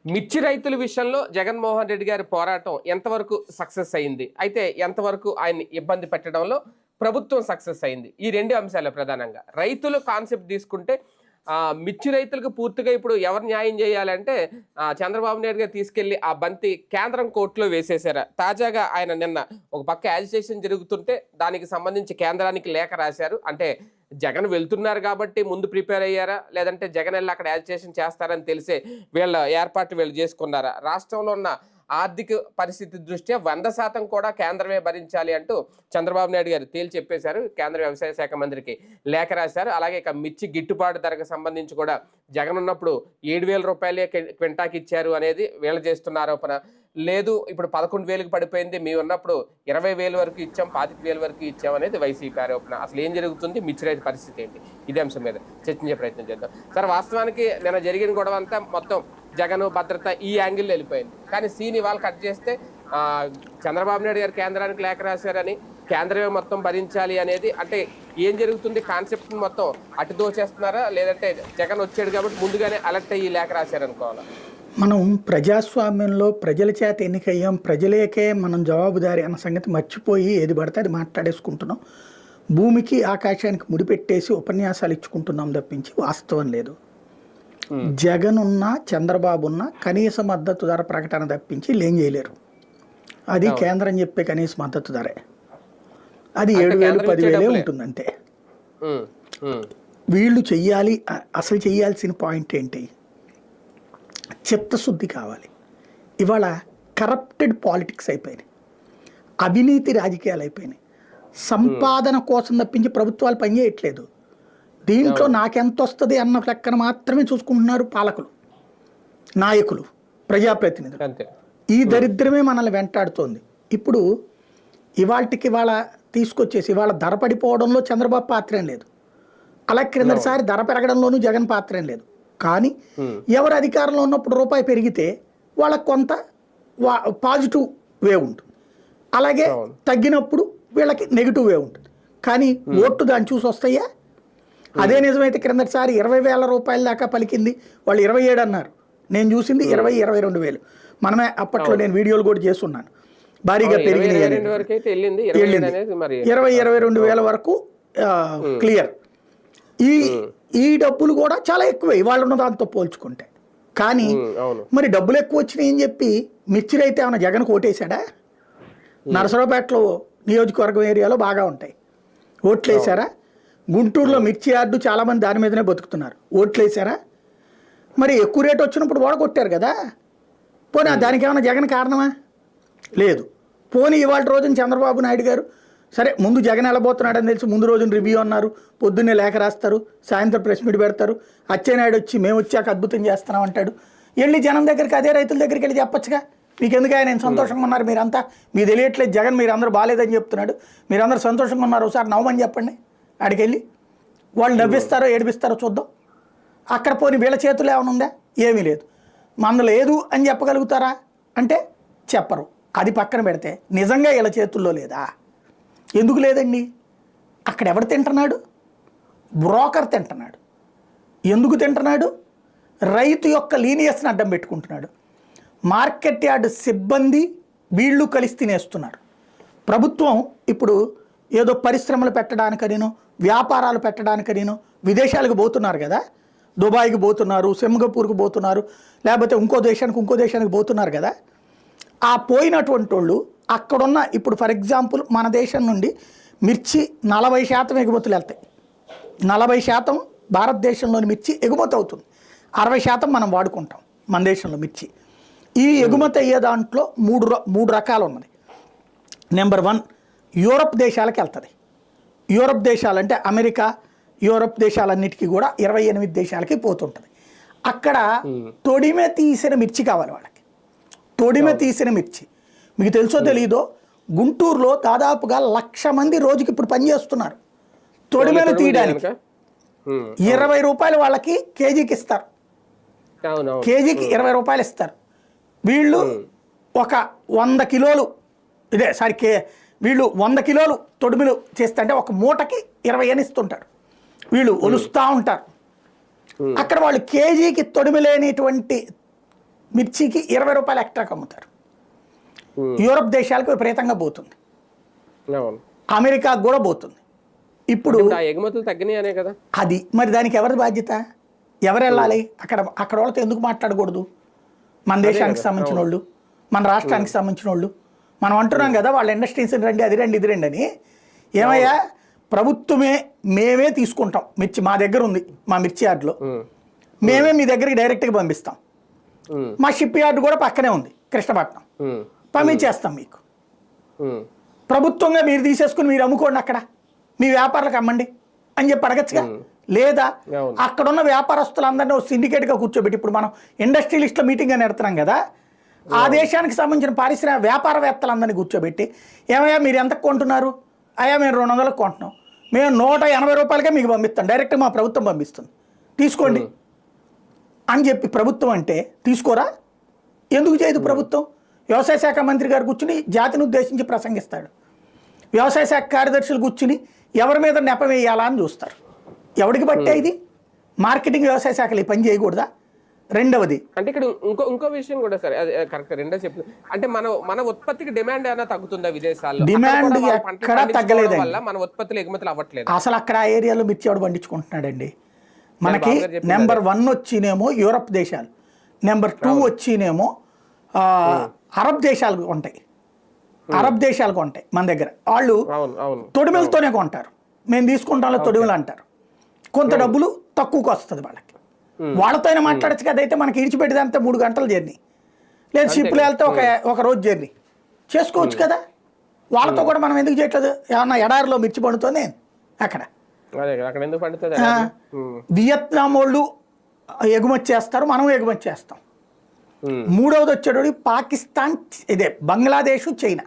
మిర్చి రైతుల విషయంలో జగన్మోహన్ రెడ్డి గారి పోరాటం ఎంతవరకు సక్సెస్ అయింది, అయితే ఎంతవరకు ఆయన్ని ఇబ్బంది పెట్టడంలో ప్రభుత్వం సక్సెస్ అయింది, ఈ రెండు అంశాలు ప్రధానంగా. రైతులు కాన్సెప్ట్ తీసుకుంటే మిర్చి రైతులకు పూర్తిగా ఇప్పుడు ఎవరు న్యాయం చేయాలంటే చంద్రబాబు నాయుడు గారు తీసుకెళ్లి ఆ బంతి కేంద్రం కోర్టులో వేసేశారు. తాజాగా ఆయన నిన్న ఒక పక్క యాజిటేషన్ జరుగుతుంటే దానికి సంబంధించి కేంద్రానికి లేఖ రాశారు. అంటే జగన్ వెళ్తున్నారు కాబట్టి ముందు ప్రిపేర్ అయ్యారా, లేదంటే జగన్ వెళ్ళి అక్కడ యాజిటేషన్ చేస్తారని తెలిసే వీళ్ళ ఏర్పాటు వీళ్ళు చేసుకున్నారా? రాష్ట్రంలో ఉన్న ఆర్థిక పరిస్థితి దృష్ట్యా 100% కూడా కేంద్రమే భరించాలి అంటూ చంద్రబాబు నాయుడు గారు తేల్చి చెప్పేశారు. కేంద్ర వ్యవసాయ శాఖ మంత్రికి లేఖ రాశారు. అలాగే ఇక మిర్చి గిట్టుబాటు ధరకు సంబంధించి కూడా జగన్ ఉన్నప్పుడు 7,000 రూపాయలే క్వింటాకి ఇచ్చారు అనేది వీళ్ళు చేస్తున్న ఆరోపణ. లేదు, ఇప్పుడు 11,000కి పడిపోయింది, మేము ఉన్నప్పుడు 20,000 వరకు ఇచ్చాం, 25,000 వరకు ఇచ్చాం అనేది వైసీపీ ఆరోపణ. అసలు ఏం జరుగుతుంది, మిర్చి రైతు పరిస్థితి ఏంటి, ఇదే అంశం మీద చర్చించే ప్రయత్నం చేద్దాం. సార్, వాస్తవానికి నిన్న జరిగిన గొడవ అంతా మొత్తం జగన్ భద్రత ఈ యాంగిల్లో వెళ్ళిపోయింది. కానీ సీన్ ఇవాళ కట్ చేస్తే చంద్రబాబు నాయుడు గారు కేంద్రానికి లేఖ రాశారని, కేంద్రమే మొత్తం భరించాలి అనేది, అంటే ఏం జరుగుతుంది, కాన్సెప్ట్ మొత్తం అటు దోచేస్తున్నారా, లేదంటే జగన్ వచ్చాడు కాబట్టి ముందుగానే అలర్ట్ అయ్యి లేఖ రాశారనుకోవాలా? మనం ప్రజాస్వామ్యంలో ప్రజల చేత ఎన్నికయ్యాం, ప్రజలకే మనం జవాబుదారి అన్న సంగతి మర్చిపోయి ఏది పడితే అది మాట్లాడేసుకుంటున్నాం. భూమికి ఆకాశానికి ముడిపెట్టేసి ఉపన్యాసాలు ఇచ్చుకుంటున్నాం తప్పించి వాస్తవం లేదు. జగన్ ఉన్నా చంద్రబాబు ఉన్నా కనీస మద్దతు ధర ప్రకటన తప్పించి ఏం చేయలేరు. అది కేంద్రం చెప్పే కనీస మద్దతు ధరే. అది 7,000 10,000 ఉంటుంది అంతే. వీళ్ళు చెయ్యాలి. అసలు చెయ్యాల్సిన పాయింట్ ఏంటి, చిత్తశుద్ధి కావాలి. ఇవాళ కరప్టెడ్ పాలిటిక్స్ అయిపోయినాయి, అవినీతి రాజకీయాలు అయిపోయినాయి. సంపాదన కోసం తప్పించి ప్రభుత్వాలు పనిచేయట్లేదు. దీంట్లో నాకెంత వస్తుంది అన్న లెక్కన మాత్రమే చూసుకుంటున్నారు పాలకులు, నాయకులు, ప్రజాప్రతినిధులు. ఈ దరిద్రమే మనల్ని వెంటాడుతోంది. ఇప్పుడు ఇవాళకి ఇవాళ తీసుకొచ్చేసి ఇవాళ ధర పడిపోవడంలో చంద్రబాబు పాత్ర ఏం లేదు, అలా క్రిందటిసారి ధర పెరగడంలోనూ జగన్ పాత్ర ఏం లేదు. కానీ ఎవరు అధికారంలో ఉన్నప్పుడు రూపాయి పెరిగితే వాళ్ళకు కొంత పాజిటివ్ వే ఉంటుంది, అలాగే తగ్గినప్పుడు వీళ్ళకి నెగిటివ్ వే ఉంటుంది. కానీ ఓట్లు దాన్ని చూసి వస్తాయా? అదే నిజమైతే క్రిందటిసారి 20,000 రూపాయల దాకా పలికింది, వాళ్ళు 27 అన్నారు. నేను చూసింది 20-22,000. మనమే అప్పట్లో నేను వీడియోలు కూడా చేస్తున్నాను. భారీగా పెరిగినాయి, 20-22,000 వరకు క్లియర్. ఈ డబ్బులు కూడా చాలా ఎక్కువే ఇవాళ ఉన్న దాంతో పోల్చుకుంటే. కానీ మరి డబ్బులు ఎక్కువ వచ్చినాయి అని చెప్పి మిర్చి రైతు ఏమైనా జగన్ ఓటేశాడా? నరసరావుపేటలో నియోజకవర్గం ఏరియాలో బాగా ఉంటాయి, ఓట్లు వేసారా? గుంటూరులో మిర్చి యార్డు చాలామంది దాని మీదనే బతుకుతున్నారు, ఓట్లు వేసారా? మరి ఎక్కువ రేటు వచ్చినప్పుడు ఓడగొట్టారు కదా. పోనీ దానికి ఏమైనా జగన్ కారణమా? లేదు. పోనీ ఇవాళ రోజున చంద్రబాబు నాయుడు గారు సరే ముందు జగన్ వెళ్ళబోతున్నాడని తెలిసి ముందు రోజున రివ్యూ అన్నారు, పొద్దున్నే లేఖ రాస్తారు, సాయంత్రం ప్రెస్ మీట్ పెడతారు. అచ్చెన్నాయుడు వచ్చి మేము వచ్చాక అద్భుతం చేస్తున్నాం అంటాడు. వెళ్ళి జనం దగ్గరికి, అదే రైతుల దగ్గరికి వెళ్ళి చెప్పొచ్చుగా, మీకు ఎందుకు ఆయన సంతోషంగా ఉన్నారు మీరంతా, మీ తెలియట్లేదు జగన్ మీరు అందరూ బాగాలేదని చెప్తున్నాడు, మీరందరూ సంతోషంగా ఉన్నారు, ఒకసారి నవ్వమని చెప్పండి. ఆడికి వెళ్ళి వాళ్ళు నవ్విస్తారో ఏడిపిస్తారో చూద్దాం. అక్కడ పోని వీళ్ళ చేతులు ఏమైనా ఉందా? ఏమీ లేదు. మంద లేదు అని చెప్పగలుగుతారా అంటే చెప్పరు. అది పక్కన పెడితే నిజంగా వీళ్ళ చేతుల్లో లేదా? ఎందుకు లేదండి? అక్కడ ఎవడు తింటున్నాడు? బ్రోకర్ తింటున్నాడు. ఎందుకు తింటున్నాడు? రైతు యొక్క లీనియస్ని అడ్డం పెట్టుకుంటున్నాడు. మార్కెట్ యార్డ్ సిబ్బంది వీళ్ళు కలిసి తినేస్తున్నారు. ప్రభుత్వం ఇప్పుడు ఏదో పరిశ్రమలు పెట్టడానికనినో వ్యాపారాలు పెట్టడానికనినో విదేశాలకు పోతున్నారు కదా, దుబాయ్కి పోతున్నారు, సింగపూర్కి పోతున్నారు, లేకపోతే ఇంకో దేశానికి పోతున్నారు కదా. ఆ పోయినటువంటి వాళ్ళు అక్కడున్న ఇప్పుడు ఫర్ ఎగ్జాంపుల్ మన దేశం నుండి మిర్చి 40% ఎగుమతులు వెళ్తాయి. 40% భారతదేశంలోని మిర్చి ఎగుమతి అవుతుంది, 60% మనం వాడుకుంటాం మన దేశంలో మిర్చి. ఈ ఎగుమతి అయ్యే దాంట్లో మూడు రకాలు ఉన్నది. నెంబర్ 1 యూరప్ దేశాలకు వెళ్తుంది. యూరప్ దేశాలంటే అమెరికా, యూరప్ దేశాలన్నిటికీ కూడా 28 దేశాలకి పోతుంటుంది. అక్కడ తొడిమె తీసిన మిర్చి కావాలి వాళ్ళకి, తొడిమె తీసిన మిర్చి. మీకు తెలుసో తెలీదో, గుంటూరులో దాదాపుగా 1,00,000 మంది రోజుకి ఇప్పుడు పనిచేస్తున్నారు తొడిమెను తీయడానికి. 20 రూపాయలు వాళ్ళకి కేజీకి ఇస్తారు, కేజీకి 20 రూపాయలు ఇస్తారు. వీళ్ళు ఒక 100 కిలోలు వీళ్ళు 100 కిలోలు తొడిమిలు చేస్తుంటే ఒక మూటకి 20 అని ఇస్తుంటారు. వీళ్ళు ఒలుస్తూ ఉంటారు. అక్కడ వాళ్ళు కేజీకి తొడిమి లేనిటువంటి మిర్చికి 20 రూపాయలు ఎక్స్ట్రాకి అమ్ముతారు. యూరప్ దేశాలకు విపరీతంగా పోతుంది, అవును. అమెరికాకు కూడా పోతుంది. ఇప్పుడు ఆ ఎగుమతులు తగ్గినాయనే కదా. అది మరి దానికి ఎవరి బాధ్యత? ఎవరు వెళ్ళాలి? అక్కడ వాళ్ళతో ఎందుకు మాట్లాడకూడదు? మన దేశానికి సంబంధించిన వాళ్ళు, మన రాష్ట్రానికి సంబంధించిన వాళ్ళు. మనం అంటున్నాం కదా వాళ్ళ ఇండస్ట్రీస్ రండి, అది రండి, ఇది రండి అని. ఏమయ్యా, ప్రభుత్వమే మేమే తీసుకుంటాం మిర్చి, మా దగ్గర ఉంది మా మిర్చి యార్డ్లో, మేమే మీ దగ్గరికి డైరెక్ట్గా పంపిస్తాం. మా షిప్ యార్డ్ కూడా పక్కనే ఉంది కృష్ణపట్నం, పంపించేస్తాం మీకు. ప్రభుత్వంగా మీరు తీసేసుకుని మీరు అమ్ముకోండి, అక్కడ మీ వ్యాపారులకు అమ్మండి అని చెప్పి అడగచ్చుగా. లేదా అక్కడున్న వ్యాపారస్తులందరినీ సిండికేట్గా కూర్చోబెట్టి, ఇప్పుడు మనం ఇండస్ట్రియలిస్ట్లో మీటింగ్ అని పెడుతున్నాం కదా, ఆ దేశానికి సంబంధించిన పారిశ్రామిక వ్యాపారవేత్తలందరినీ కూర్చోబెట్టి, ఏమయ్యా మీరు ఎంతకు కొంటున్నారు? అయ్యా మేము 200లకు కొంటున్నాం, మేము 180 రూపాయలకే మీకు పంపిస్తాం, డైరెక్ట్గా మా ప్రభుత్వం పంపిస్తుంది, తీసుకోండి అని చెప్పి ప్రభుత్వం అంటే తీసుకోరా? ఎందుకు చేయదు ప్రభుత్వం? వ్యవసాయ శాఖ మంత్రి గారు కూర్చుని జాతిని ఉద్దేశించి ప్రసంగిస్తాడు, వ్యవసాయ శాఖ కార్యదర్శులు కూర్చుని ఎవరి మీద నెప వేయాలా అని చూస్తారు. ఎవరికి పట్టే ఇది? మార్కెటింగ్ వ్యవసాయ శాఖలు ఈ పని చేయకూడదా? రెండవది అంటే ఇక్కడ ఇంకో విషయం కూడా సరే, అది కరెక్ట్, రెండో చెప్తుంది. అంటే మన ఉత్పత్తికి డిమాండ్ ఏమైనా తగ్గుతుందా విదేశాల్లో? డిమాండ్ ఎక్కడా తగ్గలేదండి, మన ఉత్పత్తులు ఎగుమతులు అవ్వట్లేదు. అసలు అక్కడ ఆ ఏరియాలో మిర్చి ఎవడు పండించుకుంటున్నాడండి? మనకి నెంబర్ 1 వచ్చినేమో యూరప్ దేశాలు, నెంబర్ 2 వచ్చినేమో అరబ్ దేశాలు ఉంటాయి, అరబ్ దేశాలు కొంటాయి మన దగ్గర. వాళ్ళు తొడిమెలతోనే కొంటారు, మేము తీసుకుంటాం తొడిమెలు అంటారు. కొంత డబ్బులు తక్కువకి వస్తుంది వాళ్ళకి, వాళ్ళతో అయినా మాట్లాడచ్చు కదా. అయితే మనకి ఇడిచిపెట్టేదంతా 3 గంటల జర్నీ, లేదా షిప్లో వెళ్తే ఒక రోజు జర్నీ చేసుకోవచ్చు కదా. వాళ్ళతో కూడా మనం ఎందుకు చేయట్లేదు? ఏమన్నా ఎడారిలో మిర్చి పండుతోంది అక్కడ? వియత్నాం వాళ్ళు ఎగుమతి చేస్తారు, మనం ఎగుమతి చేస్తాం. మూడవది వచ్చేటోడి పాకిస్తాన్, ఇదే బంగ్లాదేశ్, చైనా.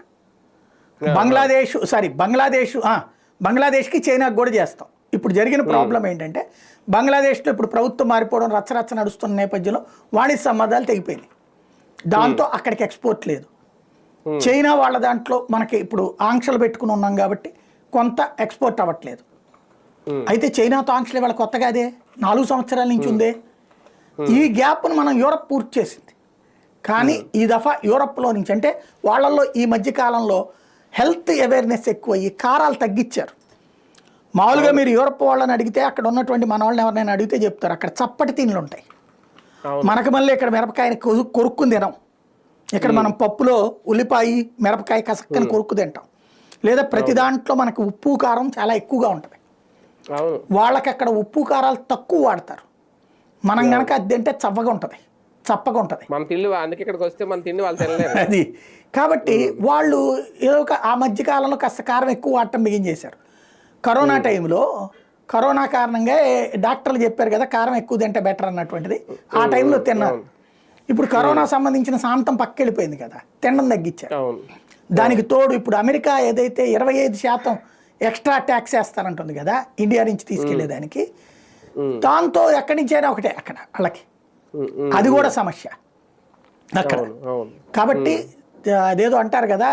బంగ్లాదేశ్కి చైనాకి కూడా చేస్తాం. ఇప్పుడు జరిగిన ప్రాబ్లం ఏంటంటే బంగ్లాదేశ్లో ఇప్పుడు ప్రభుత్వం మారిపోవడం, రచ్చరచ్చ నడుస్తున్న నేపథ్యంలో వాణిజ్య సంబంధాలు తెగిపోయినాయి, దాంతో అక్కడికి ఎక్స్పోర్ట్ లేదు. చైనా వాళ్ళ దాంట్లో మనకి ఇప్పుడు ఆంక్షలు పెట్టుకుని ఉన్నాం కాబట్టి కొంత ఎక్స్పోర్ట్ అవ్వట్లేదు. అయితే చైనాతో ఆంక్షలు ఇవాళ కొత్తగా అదే 4 సంవత్సరాల నుంచి ఉందే. ఈ గ్యాప్ను మనం యూరప్ పూర్తి చేసింది. కానీ ఈ దఫా యూరప్లో నుంచి, అంటే వాళ్ళల్లో ఈ మధ్యకాలంలో హెల్త్ అవేర్నెస్ ఎక్కువ, ఈ కారాలు తగ్గించారు. మామూలుగా మీరు యూరప్ వాళ్ళని అడిగితే, అక్కడ ఉన్నటువంటి మన వాళ్ళని ఎవరినైనా అడిగితే చెప్తారు అక్కడ చప్పటి తిండ్లు ఉంటాయి. మనకు మళ్ళీ ఇక్కడ మిరపకాయని కొరుక్కుని తినాం. ఇక్కడ మనం పప్పులో ఉల్లిపాయ మిరపకాయ కసక్కని కొరుక్కు తింటాం. లేదా ప్రతి దాంట్లో మనకు ఉప్పు కారం చాలా ఎక్కువగా ఉంటుంది. వాళ్ళకి అక్కడ ఉప్పు కారాలు తక్కువ వాడతారు. మనం కనుక అది తింటే చప్పగా ఉంటుంది. అది కాబట్టి వాళ్ళు ఏదో ఒక ఆ మధ్యకాలంలో కాస్త కారం ఎక్కువ వాడటం బిగించేశారు. కరోనా టైంలో, కరోనా కారణంగా డాక్టర్లు చెప్పారు కదా కారం ఎక్కువ తింటే బెటర్ అన్నటువంటిది, ఆ టైంలో తిన్నారు. ఇప్పుడు కరోనా సంబంధించిన శాంతం పక్కెళ్ళిపోయింది కదా, తినడం తగ్గించారు. దానికి తోడు ఇప్పుడు అమెరికా ఏదైతే 25% ఎక్స్ట్రా ట్యాక్స్ వేస్తారంటుంది కదా ఇండియా నుంచి తీసుకెళ్లేదానికి, దాంతో ఎక్కడి నుంచి అయినా ఒకటే అక్కడ వాళ్ళకి, అది కూడా సమస్య అక్కడ. కాబట్టి అదేదో అంటారు కదా,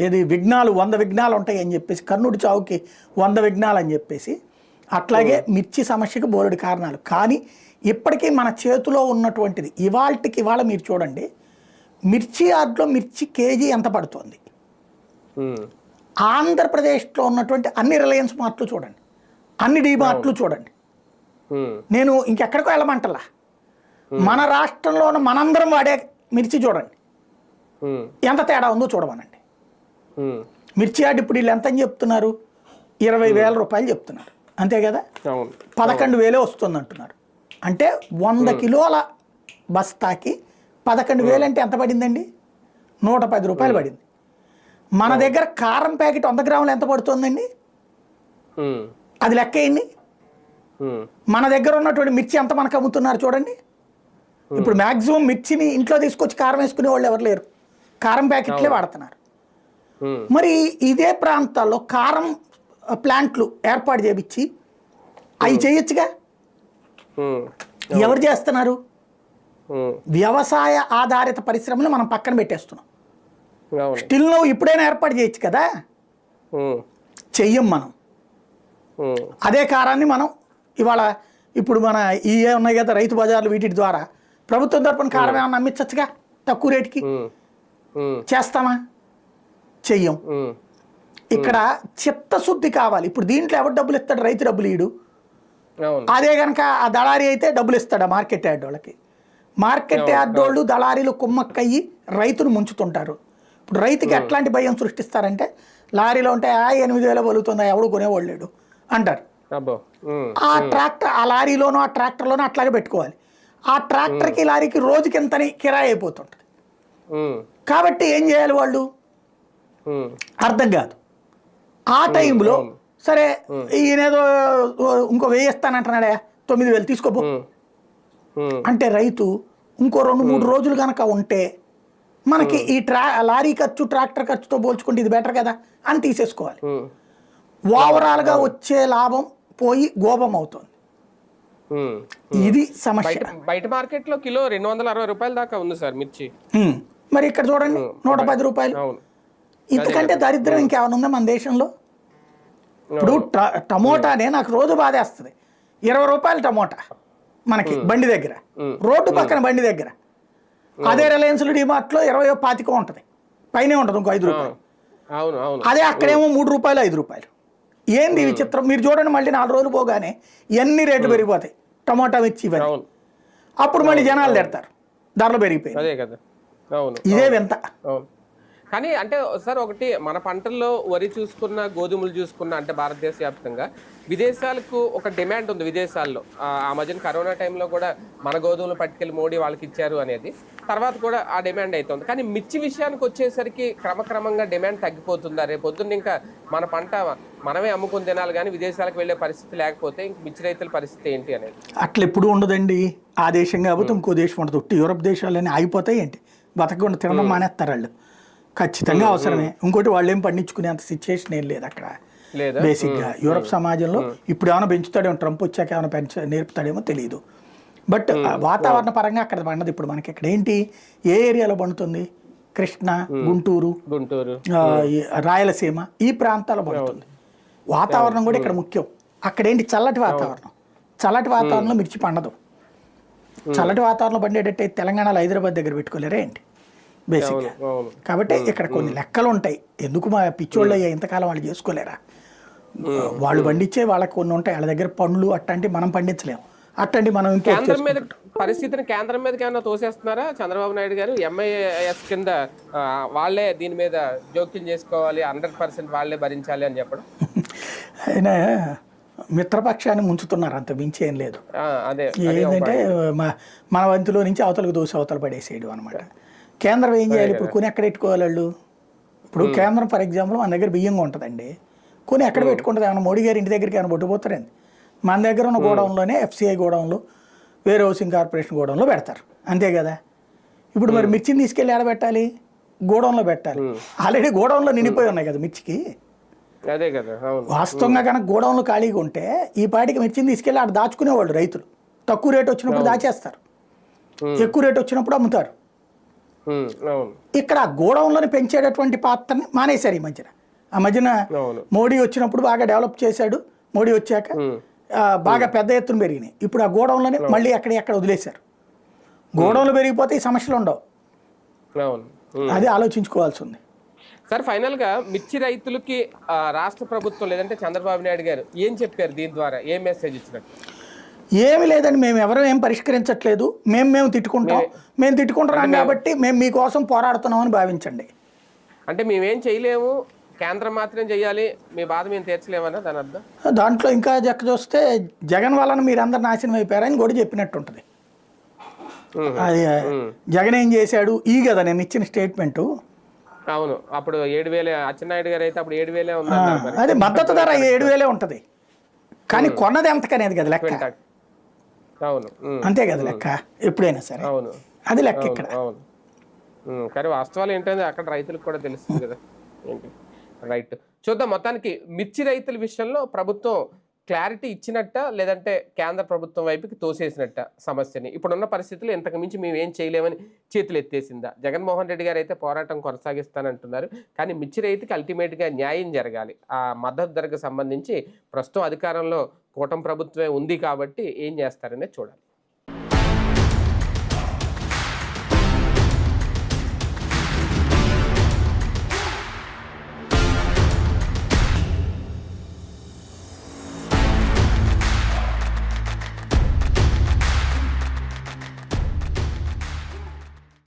ఏది విఘ్నాలు 100 విఘ్నాలు ఉంటాయి అని చెప్పేసి, కర్ణుడి చావుకి 100 విఘ్నాలు అని చెప్పేసి, అట్లాగే మిర్చి సమస్యకు బోలెడు కారణాలు. కానీ ఇప్పటికీ మన చేతిలో ఉన్నటువంటిది ఇవాళ మీరు చూడండి, మిర్చి యార్డ్లో మిర్చి కేజీ ఎంత పడుతుంది? ఆంధ్రప్రదేశ్లో ఉన్నటువంటి అన్ని రిలయన్స్ మార్ట్లు చూడండి, అన్ని డీమార్ట్లు చూడండి. నేను ఇంకెక్కడికో వెళ్ళమంటలా, మన రాష్ట్రంలోనూ మనందరం వాడే మిర్చి చూడండి ఎంత తేడా ఉందో చూడమనండి. మిర్చి యార్డ్ ఇప్పుడు వీళ్ళు ఎంత అని చెప్తున్నారు? 20,000 రూపాయలు చెప్తున్నారు, అంతే కదా. 11,000 వస్తుంది అంటున్నారు. అంటే 100 కిలోల బస్తాకి 11,000 అంటే ఎంత పడిందండి? 110 రూపాయలు పడింది. మన దగ్గర కారం ప్యాకెట్ 100 గ్రాములు ఎంత పడుతుందండి? అది లెక్కేయండి. మన దగ్గర ఉన్నటువంటి మిర్చి ఎంత మనకు అమ్ముతున్నారు చూడండి. ఇప్పుడు మ్యాక్సిమం మిర్చిని ఇంట్లో తీసుకొచ్చి కారం వేసుకునే వాళ్ళు ఎవరు లేరు, కారం ప్యాకెట్లే వాడుతున్నారు. మరి ఇదే ప్రాంతాల్లో కారం ప్లాంట్లు ఏర్పాటు చేయించి అవి చేయొచ్చుగా. ఎవరు చేస్తున్నారు? వ్యవసాయ ఆధారిత పరిశ్రమలు మనం పక్కన పెట్టేస్తున్నాం. స్టిల్ నువ్వు ఇప్పుడైనా ఏర్పాటు చేయొచ్చు కదా, చెయ్యం మనం. అదే కారాన్ని మనం ఇవాళ ఇప్పుడు మన ఇవే ఉన్నాయి కదా రైతు బజార్లు, వీటి ద్వారా ప్రభుత్వం తరపున కారం ఏమన్నా అమ్మించచ్చుగా తక్కువ రేటుకి. చేస్తామా? చెయ్యం. ఇక్కడ చిత్తశుద్ధి కావాలి. ఇప్పుడు దీంట్లో ఎవరు డబ్బులు ఇస్తాడు? రైతు డబ్బులు ఇయ్యడు. అదే కనుక ఆ దళారీ అయితే డబ్బులు ఇస్తాడు మార్కెట్ యార్డ్ వాళ్ళకి. మార్కెట్ యార్డ్ వాళ్ళు దళారీలు కుమ్మక్కయ్యి రైతును ముంచుతుంటారు. ఇప్పుడు రైతుకి ఎట్లాంటి భయం సృష్టిస్తారంటే, లారీలో ఉంటే 8,000 పలుకుతుందా, ఎవడు కొనేవాళ్ళు లేడు అంటారు. ఆ ట్రాక్టర్, ఆ లారీలోనో ఆ ట్రాక్టర్లోనో అట్లాగే పెట్టుకోవాలి. ఆ ట్రాక్టర్కి లారీకి రోజుకి ఎంతని కిరాయి అయిపోతుంటుంది. కాబట్టి ఏం చేయాలి వాళ్ళు? అర్థం కాదు. ఆ టైంలో సరే ఈయనేదో ఇంకో 1000 ఇస్తానంటున్నాడా, 9,000 తీసుకోపో అంటే రైతు ఇంకో 2-3 రోజులు కనుక ఉంటే మనకి ఈ లారీ ఖర్చు ట్రాక్టర్ ఖర్చుతో పోల్చుకుంటే ఇది బెటర్ కదా అని తీసేసుకోవాలి. ఓవరాల్గా వచ్చే లాభం పోయి గోపం అవుతుంది. ఇది సమస్య. బయట మార్కెట్ లో కిలో 260 రూపాయల దాకా ఉంది సార్ మిర్చి. మరి ఇక్కడ చూడండి 110 రూపాయలు. ఇంతకంటే దరిద్రం ఇంకేమైనా ఉందా మన దేశంలో? ఇప్పుడు టమోటానే నాకు రోజు బాధేస్తుంది. 20 రూపాయలు టమోటా మనకి బండి దగ్గర, రోడ్డు పక్కన బండి దగ్గర. అదే రిలయన్స్ డిమార్ట్లో 20-25 ఉంటుంది, పైనే ఉంటుంది ఇంకో 5 రూపాయలు. అదే అక్కడేమో 3 రూపాయలు 5 రూపాయలు. ఏంది విచిత్రం? మీరు చూడండి, మళ్ళీ 4 రోజులు పోగానే ఎన్ని రేట్లు పెరిగిపోతాయి టమోటా మిర్చి ఇవన్నీ. అప్పుడు మళ్ళీ జనాలు తిడతారు ధరలు పెరిగిపోయి. ఇదే వింత. కానీ అంటే సార్ ఒకటి, మన పంటల్లో వరి చూసుకున్న, గోధుమలు చూసుకున్న, అంటే భారతదేశ వ్యాప్తంగా విదేశాలకు ఒక డిమాండ్ ఉంది విదేశాల్లో. ఆ మధ్యన కరోనా టైంలో కూడా మన గోధుమలు పట్టుకెళ్ళి మోడీ వాళ్ళకి ఇచ్చారు అనేది, తర్వాత కూడా ఆ డిమాండ్ అవుతుంది. కానీ మిర్చి విషయానికి వచ్చేసరికి క్రమక్రమంగా డిమాండ్ తగ్గిపోతుందా? రేపు పొద్దున్న ఇంకా మన పంట మనమే అమ్ముకుని తినాలి కానీ విదేశాలకు వెళ్ళే పరిస్థితి లేకపోతే ఇంక మిర్చి రైతుల పరిస్థితి ఏంటి అనేది? అట్లా ఎప్పుడు ఉండదండి. ఆ దేశం కాకపోతే ఇంకో దేశం ఉండదు. యూరప్ దేశాలన్నీ అయిపోతాయి ఏంటి, బతకకుండా తినడం మానేస్తారు వాళ్ళు. ఖచ్చితంగా అవసరమే. ఇంకోటి వాళ్ళు ఏం పండించుకునే అంత సిచ్యుయేషన్ ఏం లేదు అక్కడ బేసిక్గా. యూరప్ సమాజంలో ఇప్పుడు ఏమైనా పెంచుతాడేమో, ట్రంప్ వచ్చాక ఏమైనా నేర్పుతాడేమో తెలియదు. బట్ వాతావరణ పరంగా అక్కడ పండదు. ఇప్పుడు మనకి ఇక్కడ ఏంటి, ఏ ఏరియాలో పండుతుంది? కృష్ణా, గుంటూరు, రాయలసీమ ఈ ప్రాంతాల్లో పండుతుంది. వాతావరణం కూడా ఇక్కడ ముఖ్యం. అక్కడేంటి, చల్లటి వాతావరణం. చల్లటి వాతావరణంలో మిర్చి పండదు. చల్లటి వాతావరణంలో పండేటట్టే తెలంగాణలో హైదరాబాద్ దగ్గర పెట్టుకోలేరా ఏంటి బేసిక్గా? కాబట్టి ఇక్కడ కొన్ని లెక్కలు ఉంటాయి. ఎందుకు మా పిచ్చోళ్ళు అయ్యా ఇంతకాలం వాళ్ళు చేసుకోలేరా? వాళ్ళు పండించే వాళ్ళకి కొన్ని ఉంటాయి. వాళ్ళ దగ్గర పండ్లు అట్లాంటివి మనం పండించలేము. అట్లాంటి మనం కేంద్రం మీద పరిస్థితిని కేంద్రం మీదకి ఏమన్నా తోసేస్తున్నారా చంద్రబాబు నాయుడు గారు? MIS కింద వాళ్ళే దీని మీద జోక్యం చేసుకోవాలి, 100% వాళ్ళే భరించాలి అని చెప్పడం. ఆయన మిత్రపక్షాన్ని ముంచుతున్నారు, అంత మించి ఏం లేదు. ఏంటంటే మన వంతులో నుంచి అవతలకు దోసి అవతల పడేసేయడం అనమాట. కేంద్రం ఏం చేయాలి? ఇప్పుడు కొని ఎక్కడ పెట్టుకోవాలి వాళ్ళు? ఇప్పుడు కేంద్రం ఫర్ ఎగ్జాంపుల్ మన దగ్గర బియ్యంగా ఉంటుందండి, కొని ఎక్కడ పెట్టుకుంటుంది? ఏమన్నా మోడీ గారి ఇంటి దగ్గరికి ఏమైనా బొట్టుపోతారండి? మన దగ్గర ఉన్న గోడౌన్లోనే FCI గోడౌన్లో, వేరే హౌసింగ్ కార్పొరేషన్ గోడౌన్లో పెడతారు, అంతే కదా. ఇప్పుడు మరి మిర్చిని తీసుకెళ్ళి ఎక్కడ పెట్టాలి? గోడౌన్లో పెట్టాలి. ఆల్రెడీ గోడౌన్లో నిండిపోయి ఉన్నాయి కదా మిర్చికి. వాస్తవంగా కనుక గోడౌన్లు ఖాళీగా ఉంటే ఈ పాటికి మిర్చిని తీసుకెళ్ళి ఆడ దాచుకునేవాళ్ళు రైతులు. తక్కువ రేటు వచ్చినప్పుడు దాచేస్తారు, ఎక్కువ రేటు వచ్చినప్పుడు అమ్ముతారు. ఇక్కడ గోడౌన్లను పెంచేటటువంటి పాత్రని మానేశారు ఈ మధ్యన. ఆ మధ్యన మోడీ వచ్చినప్పుడు బాగా డెవలప్ చేశాడు. మోడీ వచ్చాక బాగా పెద్ద ఎత్తున పెరిగినాయి. ఇప్పుడు ఆ గోడౌన్లని మళ్ళీ ఎక్కడ వదిలేశారు. గోడౌన్లు పెరిగిపోతే ఈ సమస్యలు ఉండవు. అది ఆలోచించుకోవాల్సి ఉంది. సార్ ఫైనల్ గా మిర్చి రైతులకి రాష్ట్ర ప్రభుత్వం లేదంటే చంద్రబాబు నాయుడు గారు ఏం చెప్పారు? దీని ద్వారా ఏం మెసేజ్ ఇచ్చినట్టు? ఏమి లేదండి, మేము ఎవరూ ఏం పరిష్కరించట్లేదు. మేము తిట్టుకుంటాం. మేము తిట్టుకుంటున్నాం కాబట్టి మేము మీకోసం పోరాడుతున్నామని భావించండి. అంటే మేమేం చేయలేము, కేంద్రం మాత్రం చేయాలి, మీ బాధ మేము తీర్చలేమన్నా దాని అర్థం? దాంట్లో ఇంకా జక్క చూస్తే జగన్ వలన మీరు అందరు నాశనం అయిపోయారని కూడా చెప్పినట్టు ఉంటుంది. అది జగన్ ఏం చేశాడు ఈ కదా నేను ఇచ్చిన స్టేట్మెంటు. అవును, అప్పుడు 7,000 అచ్చెన్నాయుడు గారు అయితే అప్పుడు 7,000 ఉంది. అదే మద్దతు ధర 7,000 ఉంటుంది, కానీ కొన్నది ఎంతకనేది కదా లెక్క. అవును, అంతే కదా లెక్క ఎప్పుడైనా సరే. అవును, అది లెక్క ఇక్కడ. అవును, కానీ వాస్తవాలు ఏంటంటే అక్కడ రైతులకు కూడా తెలుస్తుంది కదా ఏంటి. రైట్, చూద్దాం. మొత్తానికి మిర్చి రైతుల విషయంలో ప్రభుత్వం క్లారిటీ ఇచ్చినట్ట, లేదంటే కేంద్ర ప్రభుత్వం వైపుకి తోసేసినట్ట సమస్యని? ఇప్పుడున్న పరిస్థితులు ఇంతకు మించి మేము ఏం చేయలేమని చేతులు ఎత్తేసిందా? జగన్మోహన్ రెడ్డి గారు అయితే పోరాటం కొనసాగిస్తానంటున్నారు, కానీ మిర్చి రైతుకి అల్టిమేట్గా న్యాయం జరగాలి. ఆ మద్దతు ధరకు సంబంధించి ప్రస్తుతం అధికారంలో కూటమి ప్రభుత్వమే ఉంది కాబట్టి ఏం చేస్తారనే చూడాలి.